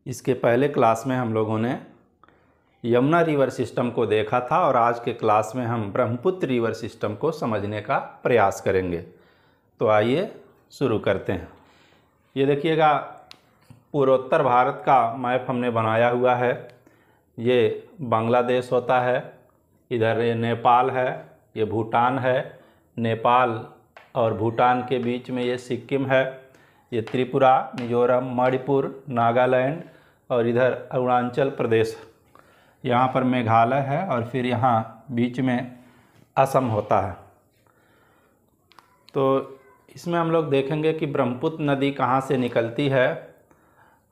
इसके पहले क्लास में हम लोगों ने यमुना रिवर सिस्टम को देखा था और आज के क्लास में हम ब्रह्मपुत्र रिवर सिस्टम को समझने का प्रयास करेंगे। तो आइए शुरू करते हैं। ये देखिएगा, पूर्वोत्तर भारत का मैप हमने बनाया हुआ है। ये बांग्लादेश होता है, इधर ये नेपाल है, ये भूटान है, नेपाल और भूटान के बीच में ये सिक्किम है, ये त्रिपुरा, मिजोरम, मणिपुर, नागालैंड और इधर अरुणाचल प्रदेश, यहाँ पर मेघालय है और फिर यहाँ बीच में असम होता है। तो इसमें हम लोग देखेंगे कि ब्रह्मपुत्र नदी कहाँ से निकलती है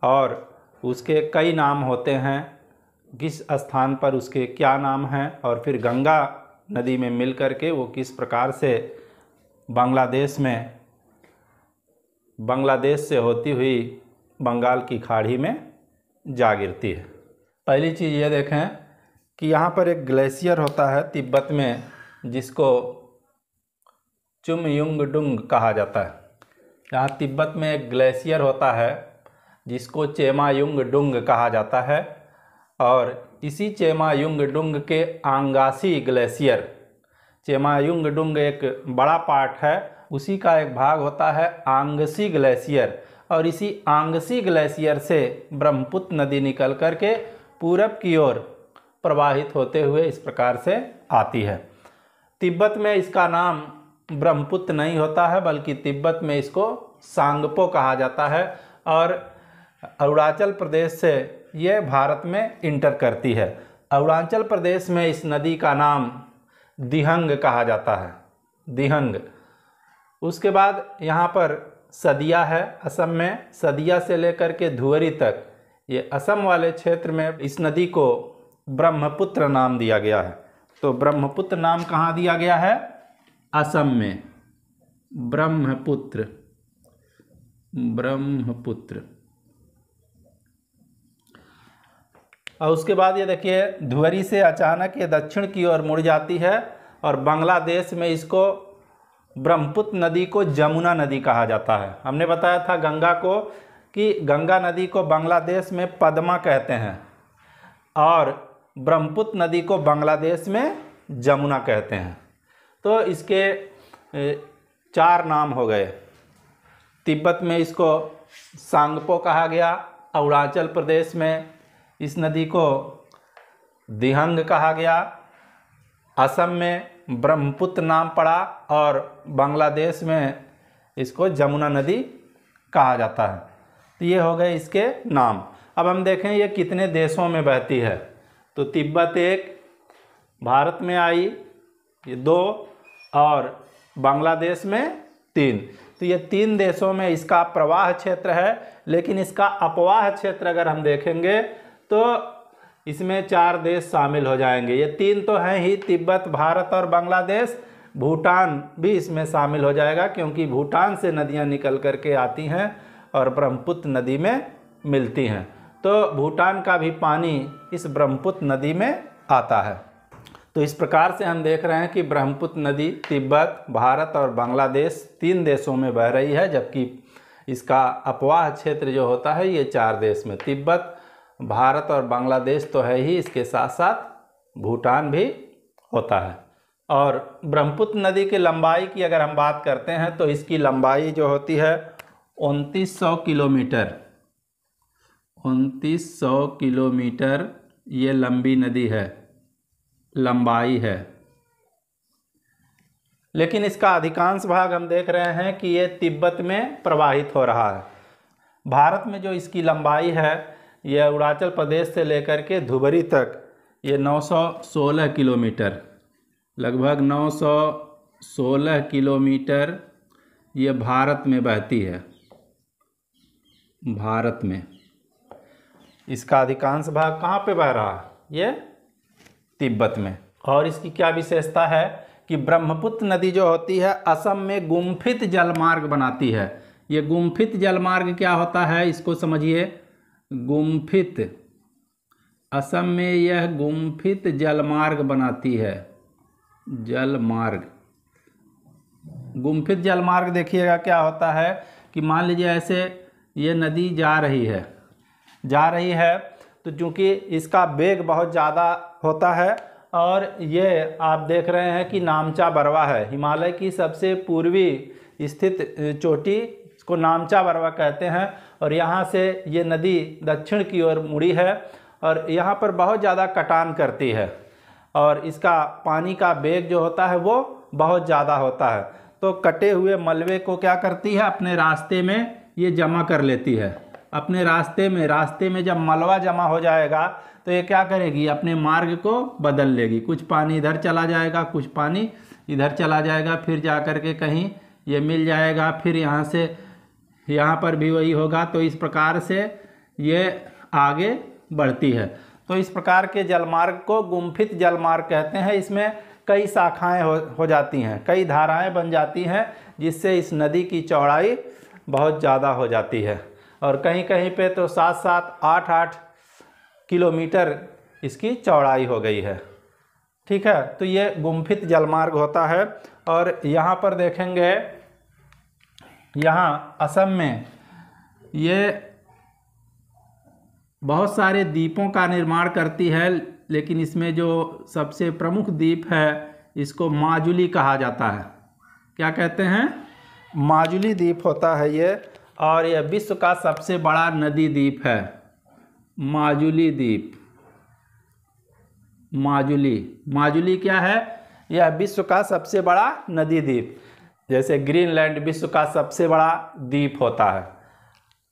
और उसके कई नाम होते हैं, किस स्थान पर उसके क्या नाम हैं, और फिर गंगा नदी में मिल कर के वो किस प्रकार से बांग्लादेश से होती हुई बंगाल की खाड़ी में जा गिरती है। पहली चीज़ ये देखें कि यहाँ पर एक ग्लेशियर होता है तिब्बत में, जिसको चुमयुंगडुंग कहा जाता है। यहाँ तिब्बत में एक ग्लेशियर होता है जिसको चेमायुंगडुंग कहा जाता है, और इसी चेमायुंगडुंग के आंगासी ग्लेशियर, चेमायुंगडुंग एक बड़ा पार्ट है, उसी का एक भाग होता है आंगसी ग्लेशियर, और इसी आंगसी ग्लेशियर से ब्रह्मपुत्र नदी निकल कर के पूरब की ओर प्रवाहित होते हुए इस प्रकार से आती है। तिब्बत में इसका नाम ब्रह्मपुत्र नहीं होता है, बल्कि तिब्बत में इसको सांगपो कहा जाता है, और अरुणाचल प्रदेश से ये भारत में इंटर करती है। अरुणाचल प्रदेश में इस नदी का नाम दिहंग कहा जाता है, दिहंग। उसके बाद यहाँ पर सदिया है, असम में सदिया से लेकर के धुवरी तक, ये असम वाले क्षेत्र में इस नदी को ब्रह्मपुत्र नाम दिया गया है। तो ब्रह्मपुत्र नाम कहाँ दिया गया है? असम में ब्रह्मपुत्र, ब्रह्मपुत्र। और उसके बाद ये देखिए, धुवरी से अचानक ये दक्षिण की ओर मुड़ जाती है, और बांग्लादेश में इसको ब्रह्मपुत्र नदी को जमुना नदी कहा जाता है। हमने बताया था गंगा को कि गंगा नदी को बांग्लादेश में पद्मा कहते हैं, और ब्रह्मपुत्र नदी को बांग्लादेश में जमुना कहते हैं। तो इसके 4 नाम हो गए। तिब्बत में इसको सांगपो कहा गया, अरुणाचल प्रदेश में इस नदी को दिहंग कहा गया, असम में ब्रह्मपुत्र नाम पड़ा, और बांग्लादेश में इसको जमुना नदी कहा जाता है। तो ये हो गए इसके नाम। अब हम देखें ये कितने देशों में बहती है। तो तिब्बत 1, भारत में आई ये 2, और बांग्लादेश में 3। तो ये 3 देशों में इसका प्रवाह क्षेत्र है, लेकिन इसका अपवाह क्षेत्र अगर हम देखेंगे तो इसमें 4 देश शामिल हो जाएंगे। ये 3 तो हैं ही, तिब्बत, भारत और बांग्लादेश। भूटान भी इसमें शामिल हो जाएगा, क्योंकि भूटान से नदियां निकल करके आती हैं और ब्रह्मपुत्र नदी में मिलती हैं। तो भूटान का भी पानी इस ब्रह्मपुत्र नदी में आता है। तो इस प्रकार से हम देख रहे हैं कि ब्रह्मपुत्र नदी तिब्बत, भारत और बांग्लादेश 3 देशों में बह रही है, जबकि इसका अपवाह क्षेत्र जो होता है ये 4 देश में, तिब्बत, भारत और बांग्लादेश तो है ही, इसके साथ साथ भूटान भी होता है। और ब्रह्मपुत्र नदी की लंबाई की अगर हम बात करते हैं तो इसकी लंबाई जो होती है 2900 किलोमीटर, 2900 किलोमीटर ये लंबी नदी है, लंबाई है। लेकिन इसका अधिकांश भाग हम देख रहे हैं कि ये तिब्बत में प्रवाहित हो रहा है। भारत में जो इसकी लंबाई है ये अरुणाचल प्रदेश से लेकर के धुबरी तक ये 916 किलोमीटर, लगभग 916 किलोमीटर ये भारत में बहती है, भारत में। इसका अधिकांश भाग कहाँ पे बह रहा है? ये तिब्बत में। और इसकी क्या विशेषता है कि ब्रह्मपुत्र नदी जो होती है असम में गुम्फित जलमार्ग बनाती है। ये गुम्फित जलमार्ग क्या होता है इसको समझिए। गुम्फित, असम में यह गुम्फित जलमार्ग बनाती है, जलमार्ग। गुम्फित जलमार्ग देखिएगा क्या होता है कि मान लीजिए ऐसे ये नदी जा रही है, जा रही है। तो चूँकि इसका वेग बहुत ज़्यादा होता है और ये आप देख रहे हैं कि नामचा बरवा है, हिमालय की सबसे पूर्वी स्थित चोटी इसको नामचा बरवा कहते हैं। और यहाँ से ये नदी दक्षिण की ओर मुड़ी है और यहाँ पर बहुत ज़्यादा कटान करती है और इसका पानी का वेग जो होता है वो बहुत ज़्यादा होता है। तो कटे हुए मलबे को क्या करती है, अपने रास्ते में ये जमा कर लेती है। अपने रास्ते में जब मलबा जमा हो जाएगा तो ये क्या करेगी, अपने मार्ग को बदल लेगी। कुछ पानी इधर चला जाएगा, कुछ पानी इधर चला जाएगा, फिर जा कर के कहीं ये मिल जाएगा, फिर यहाँ से यहाँ पर भी वही होगा। तो इस प्रकार से ये आगे बढ़ती है। तो इस प्रकार के जलमार्ग को गुम्फित जलमार्ग कहते हैं। इसमें कई शाखाएं हो जाती हैं, कई धाराएं बन जाती हैं, जिससे इस नदी की चौड़ाई बहुत ज़्यादा हो जाती है और कहीं कहीं पे तो 7-7, 8-8 किलोमीटर इसकी चौड़ाई हो गई है। ठीक है, तो ये गुम्फित जलमार्ग होता है। और यहाँ पर देखेंगे, यहाँ असम में ये बहुत सारे द्वीपों का निर्माण करती है, लेकिन इसमें जो सबसे प्रमुख द्वीप है इसको माजुली कहा जाता है। क्या कहते हैं, माजुली द्वीप होता है ये। और यह विश्व का सबसे बड़ा नदी द्वीप है, माजुली द्वीप। माजुली क्या है, यह विश्व का सबसे बड़ा नदी द्वीप। जैसे ग्रीनलैंड विश्व का सबसे बड़ा द्वीप होता है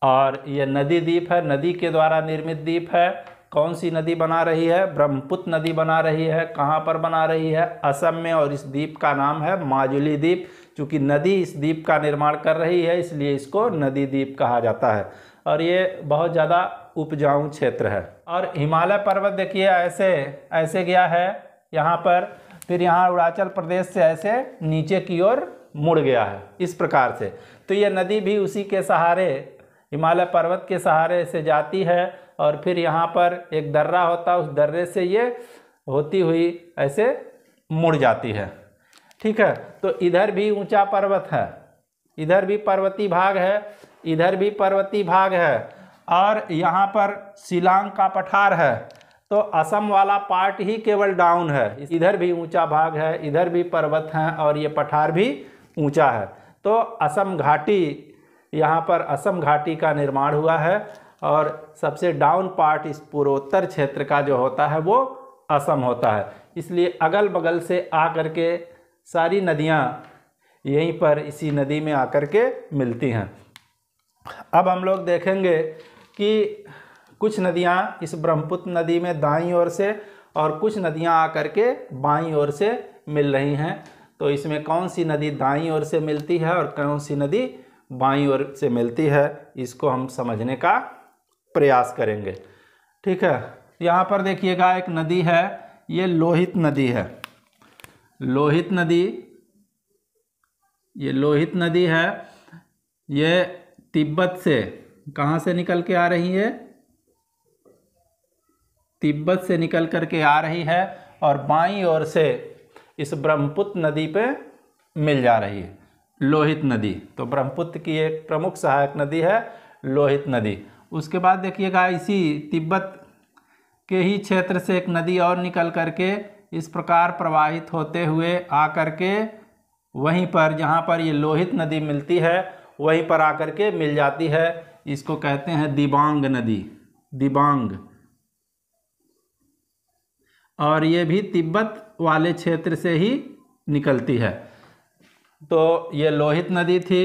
और यह नदी द्वीप है, नदी के द्वारा निर्मित द्वीप है। कौन सी नदी बना रही है, ब्रह्मपुत्र नदी बना रही है। कहाँ पर बना रही है, असम में। और इस द्वीप का नाम है माजुली द्वीप। चूँकि नदी इस द्वीप का निर्माण कर रही है इसलिए इसको नदी द्वीप कहा जाता है। और ये बहुत ज़्यादा उपजाऊ क्षेत्र है। और हिमालय पर्वत देखिए ऐसे गया है यहाँ पर, फिर यहाँ अरुणाचल प्रदेश से ऐसे नीचे की ओर मुड़ गया है इस प्रकार से। तो ये नदी भी उसी के सहारे, हिमालय पर्वत के सहारे से जाती है और फिर यहाँ पर एक दर्रा होता है, उस दर्रे से ये होती हुई ऐसे मुड़ जाती है। ठीक है, तो इधर भी ऊंचा पर्वत है, इधर भी पर्वतीय भाग है, इधर भी पर्वतीय भाग है और यहाँ पर शिलांग का पठार है। तो असम वाला पार्ट ही केवल डाउन है, इधर भी ऊंचा भाग है, इधर भी पर्वत हैं और ये पठार भी ऊंचा है। तो असम घाटी, यहाँ पर असम घाटी का निर्माण हुआ है और सबसे डाउन पार्ट इस पूर्वोत्तर क्षेत्र का जो होता है वो असम होता है। इसलिए अगल बगल से आकर के सारी नदियाँ यहीं पर इसी नदी में आकर के मिलती हैं। अब हम लोग देखेंगे कि कुछ नदियाँ इस ब्रह्मपुत्र नदी में दाईं ओर से और कुछ नदियाँ आकर के बाईं ओर से मिल रही हैं। तो इसमें कौन सी नदी दाईं ओर से मिलती है और कौन सी नदी बाईं ओर से मिलती है, इसको हम समझने का प्रयास करेंगे। ठीक है, यहाँ पर देखिएगा एक नदी है, ये लोहित नदी है। लोहित नदी, ये लोहित नदी है। ये तिब्बत से, कहाँ से निकल के आ रही है, तिब्बत से निकल कर के आ रही है और बाईं ओर से इस ब्रह्मपुत्र नदी पे मिल जा रही है लोहित नदी। तो ब्रह्मपुत्र की एक प्रमुख सहायक नदी है लोहित नदी। उसके बाद देखिएगा इसी तिब्बत के ही क्षेत्र से एक नदी और निकल करके इस प्रकार प्रवाहित होते हुए आ करके वहीं पर जहाँ पर ये लोहित नदी मिलती है वहीं पर आकर के मिल जाती है। इसको कहते हैं दिबांग नदी, दिबांग। और ये भी तिब्बत वाले क्षेत्र से ही निकलती है। तो ये लोहित नदी थी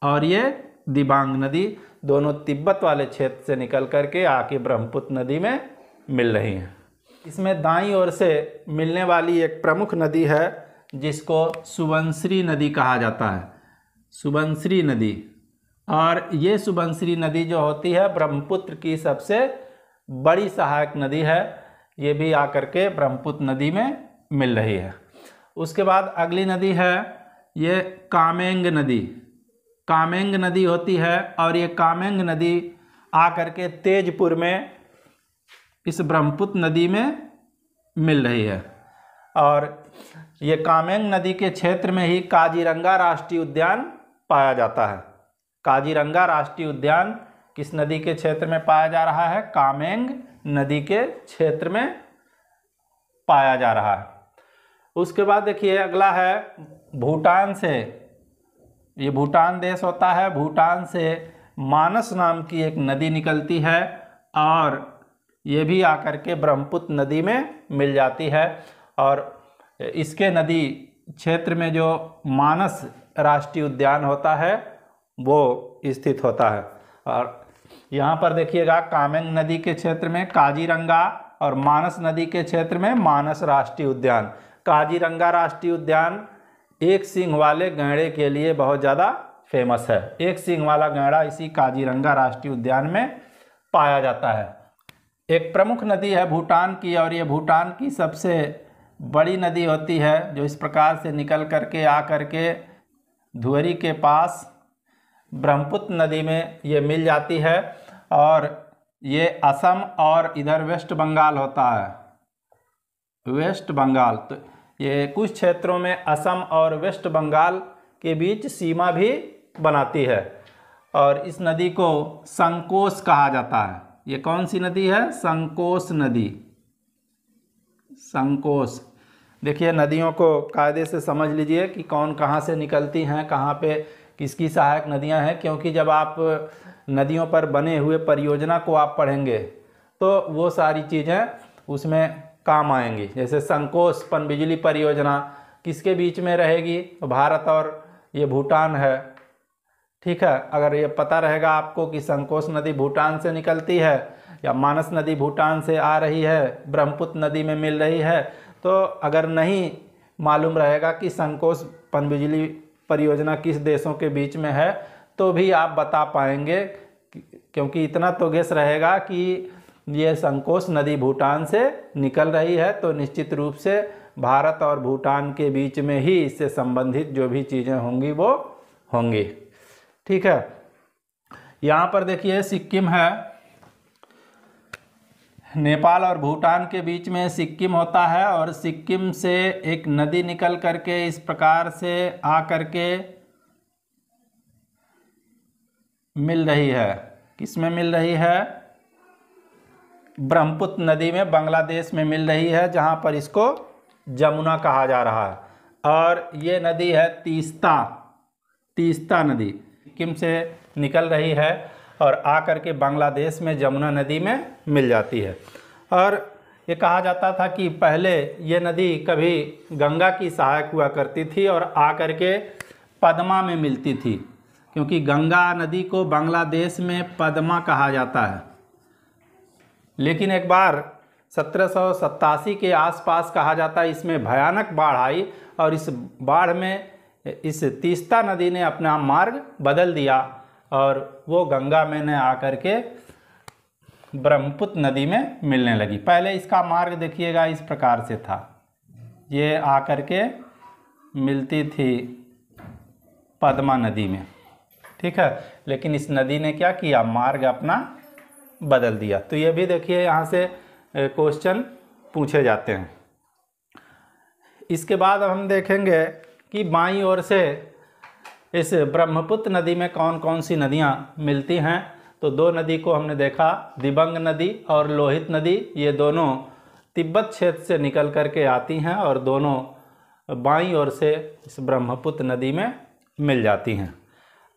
और ये दिबांग नदी, दोनों तिब्बत वाले क्षेत्र से निकल करके आके ब्रह्मपुत्र नदी में मिल रही हैं। इसमें दाईं ओर से मिलने वाली एक प्रमुख नदी है जिसको सुबनसिरी नदी कहा जाता है, सुबनसिरी नदी। और ये सुबनसिरी नदी जो होती है ब्रह्मपुत्र की सबसे बड़ी सहायक नदी है। ये भी आकर के ब्रह्मपुत्र नदी में मिल रही है। उसके बाद अगली नदी है ये कामेंग नदी। कामेंग नदी होती है और ये कामेंग नदी आकर के तेजपुर में इस ब्रह्मपुत्र नदी में मिल रही है। और ये कामेंग नदी के क्षेत्र में ही काजीरंगा राष्ट्रीय उद्यान पाया जाता है। काजीरंगा राष्ट्रीय उद्यान किस नदी के क्षेत्र में पाया जा रहा है? कामेंग नदी के क्षेत्र में पाया जा रहा है। उसके बाद देखिए अगला है भूटान से, ये भूटान देश होता है, भूटान से मानस नाम की एक नदी निकलती है और ये भी आकर के ब्रह्मपुत्र नदी में मिल जाती है। और इसके नदी क्षेत्र में जो मानस राष्ट्रीय उद्यान होता है वो स्थित होता है। और यहाँ पर देखिएगा कामेंग नदी के क्षेत्र में काजीरंगा और मानस नदी के क्षेत्र में मानस राष्ट्रीय उद्यान। काजीरंगा राष्ट्रीय उद्यान एक सींग वाले गैंडे के लिए बहुत ज़्यादा फेमस है। एक सींग वाला गैंडा इसी काजीरंगा राष्ट्रीय उद्यान में पाया जाता है। एक प्रमुख नदी है भूटान की और ये भूटान की सबसे बड़ी नदी होती है, जो इस प्रकार से निकल करके आ करके धुवरी के पास ब्रह्मपुत्र नदी में ये मिल जाती है। और ये असम और इधर वेस्ट बंगाल होता है, वेस्ट बंगाल। तो ये कुछ क्षेत्रों में असम और वेस्ट बंगाल के बीच सीमा भी बनाती है और इस नदी को संकोश कहा जाता है। ये कौन सी नदी है? संकोश नदी। संकोश। देखिए नदियों को कायदे से समझ लीजिए कि कौन कहाँ से निकलती हैं, कहाँ पे किसकी सहायक नदियाँ हैं, क्योंकि जब आप नदियों पर बने हुए परियोजना को आप पढ़ेंगे तो वो सारी चीज़ें उसमें काम आएंगी। जैसे संकोश पनबिजली परियोजना किसके बीच में रहेगी? भारत और ये भूटान है, ठीक है। अगर ये पता रहेगा आपको कि संकोश नदी भूटान से निकलती है या मानस नदी भूटान से आ रही है, ब्रह्मपुत्र नदी में मिल रही है, तो अगर नहीं मालूम रहेगा कि संकोश पनबिजली परियोजना किस देशों के बीच में है तो भी आप बता पाएंगे, क्योंकि इतना तो गेस रहेगा कि ये संकोश नदी भूटान से निकल रही है, तो निश्चित रूप से भारत और भूटान के बीच में ही इससे संबंधित जो भी चीज़ें होंगी वो होंगी, ठीक है। यहाँ पर देखिए सिक्किम है, नेपाल और भूटान के बीच में सिक्किम होता है और सिक्किम से एक नदी निकल करके इस प्रकार से आ करके मिल रही है। किस में मिल रही है? ब्रह्मपुत्र नदी में, बांग्लादेश में मिल रही है, जहाँ पर इसको जमुना कहा जा रहा है। और ये नदी है तीस्ता, तीस्ता नदी सिक्किम से निकल रही है और आकर के बांग्लादेश में जमुना नदी में मिल जाती है। और ये कहा जाता था कि पहले ये नदी कभी गंगा की सहायक हुआ करती थी और आकर के पद्मा में मिलती थी, क्योंकि गंगा नदी को बांग्लादेश में पद्मा कहा जाता है। लेकिन एक बार 1787 के आसपास कहा जाता है इसमें भयानक बाढ़ आई और इस बाढ़ में इस तीस्ता नदी ने अपना मार्ग बदल दिया और वो गंगा में न आकर के ब्रह्मपुत्र नदी में मिलने लगी। पहले इसका मार्ग देखिएगा इस प्रकार से था, ये आकर के मिलती थी पद्मा नदी में, ठीक है। लेकिन इस नदी ने क्या किया? मार्ग अपना बदल दिया। तो ये भी देखिए यहाँ से क्वेश्चन पूछे जाते हैं। इसके बाद हम देखेंगे कि बाईं ओर से इस ब्रह्मपुत्र नदी में कौन कौन सी नदियाँ मिलती हैं। तो दो नदी को हमने देखा, दिबंग नदी और लोहित नदी, ये दोनों तिब्बत क्षेत्र से निकल करके आती हैं और दोनों बाईं ओर से इस ब्रह्मपुत्र नदी में मिल जाती हैं।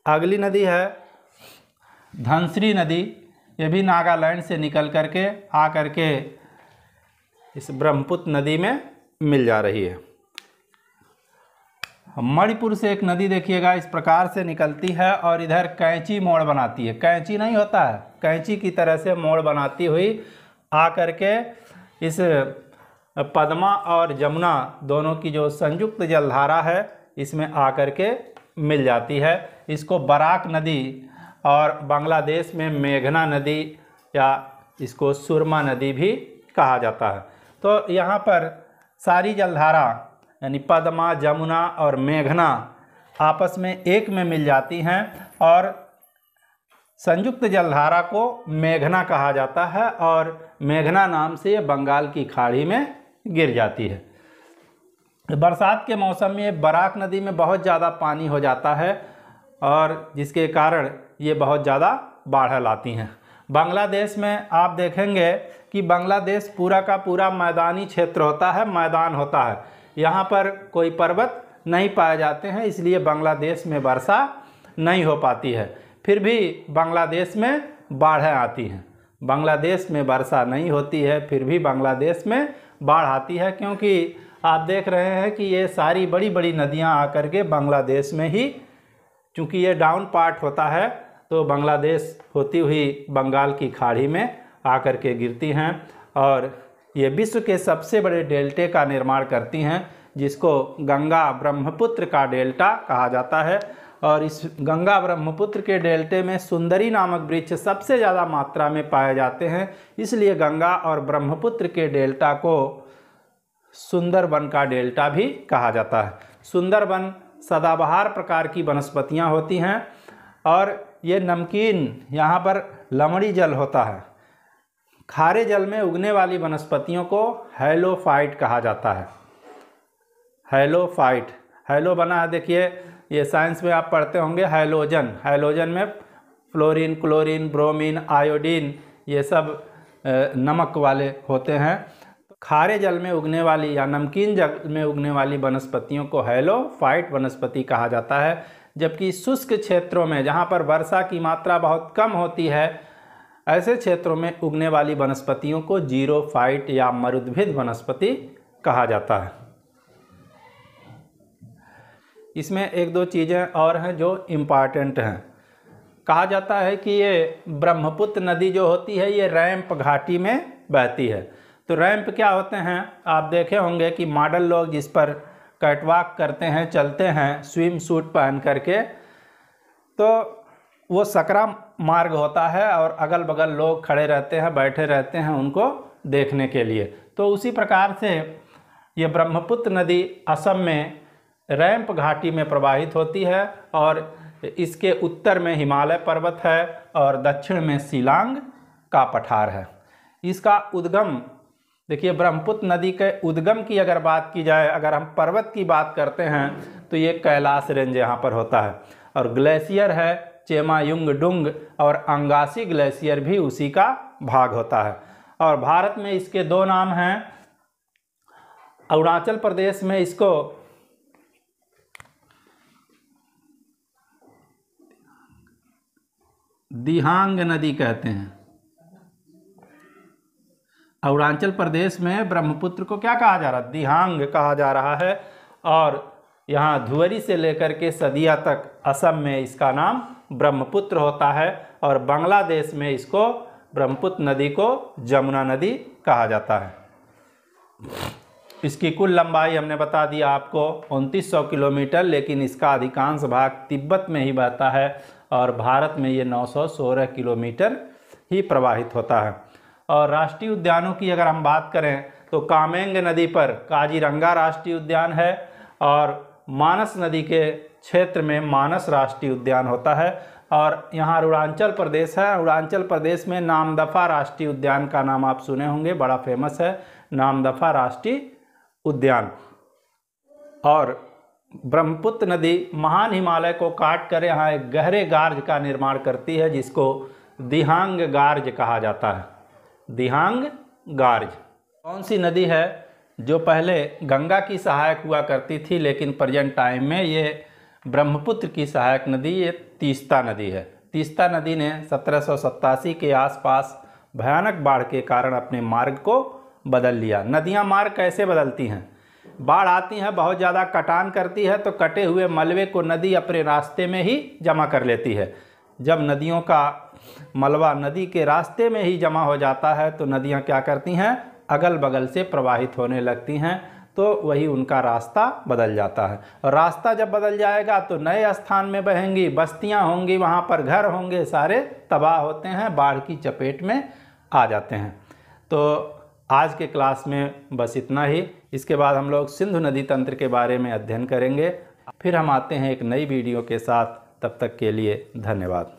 अगली नदी है धनश्री नदी, ये भी नागालैंड से निकल करके आ करके इस ब्रह्मपुत्र नदी में मिल जा रही है। मणिपुर से एक नदी देखिएगा इस प्रकार से निकलती है और इधर कैंची मोड़ बनाती है, कैंची नहीं होता है, कैंची की तरह से मोड़ बनाती हुई आ करके इस पद्मा और जमुना दोनों की जो संयुक्त जलधारा है इसमें आ करके मिल जाती है। इसको बराक नदी और बांग्लादेश में मेघना नदी या इसको सुरमा नदी भी कहा जाता है। तो यहाँ पर सारी जलधारा यानी पद्मा, जमुना और मेघना आपस में एक में मिल जाती हैं और संयुक्त जलधारा को मेघना कहा जाता है और मेघना नाम से ये बंगाल की खाड़ी में गिर जाती है। बरसात के मौसम में बराक नदी में बहुत ज़्यादा पानी हो जाता है और जिसके कारण ये बहुत ज़्यादा बाढ़ लाती हैं। बांग्लादेश में आप देखेंगे कि बांग्लादेश पूरा का पूरा मैदानी क्षेत्र होता है, मैदान होता है। यहाँ पर कोई पर्वत नहीं पाए जाते हैं, इसलिए बांग्लादेश में वर्षा नहीं हो पाती है। फिर भी बांग्लादेश में बाढ़ें आती हैं। बांग्लादेश में वर्षा नहीं होती है, फिर भी बांग्लादेश में बाढ़ आती है, क्योंकि आप देख रहे हैं कि ये सारी बड़ी बड़ी नदियाँ आकर के बांग्लादेश में ही, चूँकि ये डाउन पार्ट होता है, तो बांग्लादेश होती हुई बंगाल की खाड़ी में आकर के गिरती हैं और ये विश्व के सबसे बड़े डेल्टे का निर्माण करती हैं, जिसको गंगा ब्रह्मपुत्र का डेल्टा कहा जाता है। और इस गंगा ब्रह्मपुत्र के डेल्टे में सुंदरी नामक वृक्ष सबसे ज़्यादा मात्रा में पाए जाते हैं, इसलिए गंगा और ब्रह्मपुत्र के डेल्टा को सुंदरवन का डेल्टा भी कहा जाता है। सुंदरवन सदाबहार प्रकार की वनस्पतियां होती हैं और ये नमकीन, यहाँ पर लमड़ी जल होता है। खारे जल में उगने वाली वनस्पतियों को हैलोफाइट कहा जाता है। हैलोफाइट, हैलो बना है, देखिए ये साइंस में आप पढ़ते होंगे हैलोजन। हैलोजन में फ्लोरीन, क्लोरीन, ब्रोमीन, आयोडीन, ये सब नमक वाले होते हैं। खारे जल में उगने वाली या नमकीन जल में उगने वाली वनस्पतियों को हैलोफाइट वनस्पति कहा जाता है। जबकि शुष्क क्षेत्रों में, जहाँ पर वर्षा की मात्रा बहुत कम होती है, ऐसे क्षेत्रों में उगने वाली वनस्पतियों को जीरोफाइट या मरुद्भिद वनस्पति कहा जाता है। इसमें एक दो चीज़ें और हैं जो इम्पॉर्टेंट हैं। कहा जाता है कि ये ब्रह्मपुत्र नदी जो होती है ये रैंप घाटी में बहती है। तो रैंप क्या होते हैं, आप देखे होंगे कि मॉडल लोग जिस पर कैटवॉक करते हैं, चलते हैं स्विम सूट पहन करके, तो वो सकरा मार्ग होता है और अगल बगल लोग खड़े रहते हैं, बैठे रहते हैं उनको देखने के लिए। तो उसी प्रकार से ये ब्रह्मपुत्र नदी असम में रैंप घाटी में प्रवाहित होती है और इसके उत्तर में हिमालय पर्वत है और दक्षिण में शिलांग का पठार है। इसका उद्गम, देखिए ब्रह्मपुत्र नदी के उद्गम की अगर बात की जाए, अगर हम पर्वत की बात करते हैं तो ये कैलाश रेंज यहाँ पर होता है और ग्लेशियर है चेमायुंगडुंग और अंगासी ग्लेशियर भी उसी का भाग होता है। और भारत में इसके दो नाम हैं। अरुणाचल प्रदेश में इसको दिहांग नदी कहते हैं। अरुणाचल प्रदेश में ब्रह्मपुत्र को क्या कहा जा रहा है, दिहांग कहा जा रहा है। और यहाँ धुवरी से लेकर के सदिया तक असम में इसका नाम ब्रह्मपुत्र होता है और बांग्लादेश में इसको ब्रह्मपुत्र नदी को जमुना नदी कहा जाता है। इसकी कुल लंबाई हमने बता दिया आपको 2900 किलोमीटर, लेकिन इसका अधिकांश भाग तिब्बत में ही बहता है और भारत में ये 916 किलोमीटर ही प्रवाहित होता है। और राष्ट्रीय उद्यानों की अगर हम बात करें तो कामेंग नदी पर काजीरंगा राष्ट्रीय उद्यान है और मानस नदी के क्षेत्र में मानस राष्ट्रीय उद्यान होता है। और यहाँ अरुणाचल प्रदेश है, अरुणाचल प्रदेश में नामदफा राष्ट्रीय उद्यान का नाम आप सुने होंगे, बड़ा फेमस है नामदफा राष्ट्रीय उद्यान। और ब्रह्मपुत्र नदी महान हिमालय को काट कर यहाँ एक गहरे गार्ज का निर्माण करती है, जिसको दिहांग गार्ज कहा जाता है। दिहांग गार्ज कौन सी नदी है जो पहले गंगा की सहायक हुआ करती थी, लेकिन प्रेजेंट टाइम में ये ब्रह्मपुत्र की सहायक नदी ये तीस्ता नदी है। तीस्ता नदी ने 1787 के आसपास भयानक बाढ़ के कारण अपने मार्ग को बदल लिया। नदियाँ मार्ग कैसे बदलती हैं, बाढ़ आती है, बहुत ज़्यादा कटान करती है तो कटे हुए मलबे को नदी अपने रास्ते में ही जमा कर लेती है। जब नदियों का मलबा नदी के रास्ते में ही जमा हो जाता है तो नदियाँ क्या करती हैं, अगल बगल से प्रवाहित होने लगती हैं, तो वही उनका रास्ता बदल जाता है। और रास्ता जब बदल जाएगा तो नए स्थान में बहेंगी, बस्तियां होंगी, वहाँ पर घर होंगे, सारे तबाह होते हैं, बाढ़ की चपेट में आ जाते हैं। तो आज के क्लास में बस इतना ही। इसके बाद हम लोग सिंधु नदी तंत्र के बारे में अध्ययन करेंगे। फिर हम आते हैं एक नई वीडियो के साथ। तब तक के लिए धन्यवाद।